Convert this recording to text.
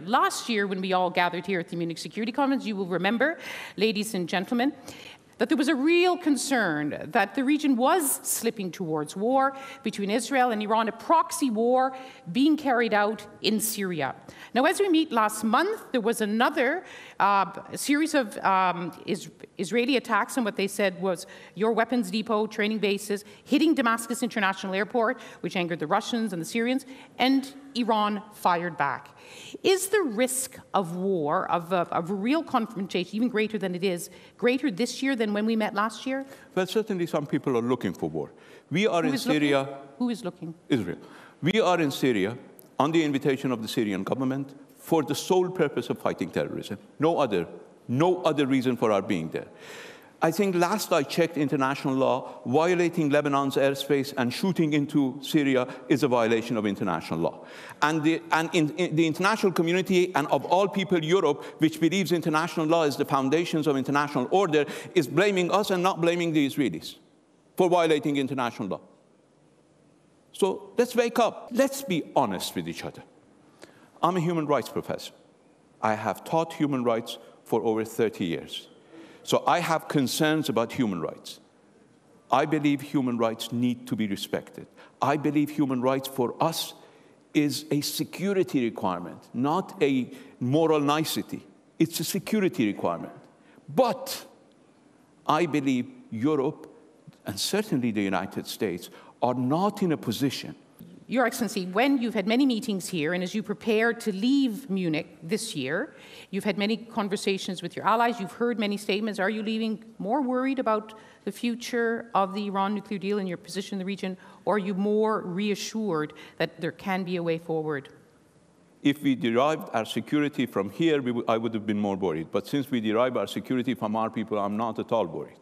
Last year, when we all gathered here at the Munich Security Conference, you will remember, ladies and gentlemen, that there was a real concern that the region was slipping towards war between Israel and Iran, a proxy war being carried out in Syria. Now, as we meet last month, there was another series of Israeli attacks on what they said was your weapons depot, training bases, hitting Damascus International Airport, which angered the Russians and the Syrians, and Iran fired back. Is the risk of war, of a real confrontation, even greater than it is, greater this year than when we met last year? Well, certainly some people are looking for war. We are in Syria. Who is looking? Israel. We are in Syria on the invitation of the Syrian government for the sole purpose of fighting terrorism. No other reason for our being there. I think last I checked international law, violating Lebanon's airspace and shooting into Syria is a violation of international law. And the international community, and of all people, Europe, which believes international law is the foundations of international order, is blaming us and not blaming the Israelis for violating international law. So let's wake up. Let's be honest with each other. I'm a human rights professor. I have taught human rights for over 30 years. So I have concerns about human rights. I believe human rights need to be respected. I believe human rights for us is a security requirement, not a moral nicety. It's a security requirement. But I believe Europe, and certainly the United States, are not in a position. Your Excellency, when you've had many meetings here, and as you prepare to leave Munich this year, you've had many conversations with your allies, you've heard many statements. Are you leaving more worried about the future of the Iran nuclear deal and your position in the region, or are you more reassured that there can be a way forward? If we derived our security from here, I would have been more worried. But since we derive our security from our people, I'm not at all worried.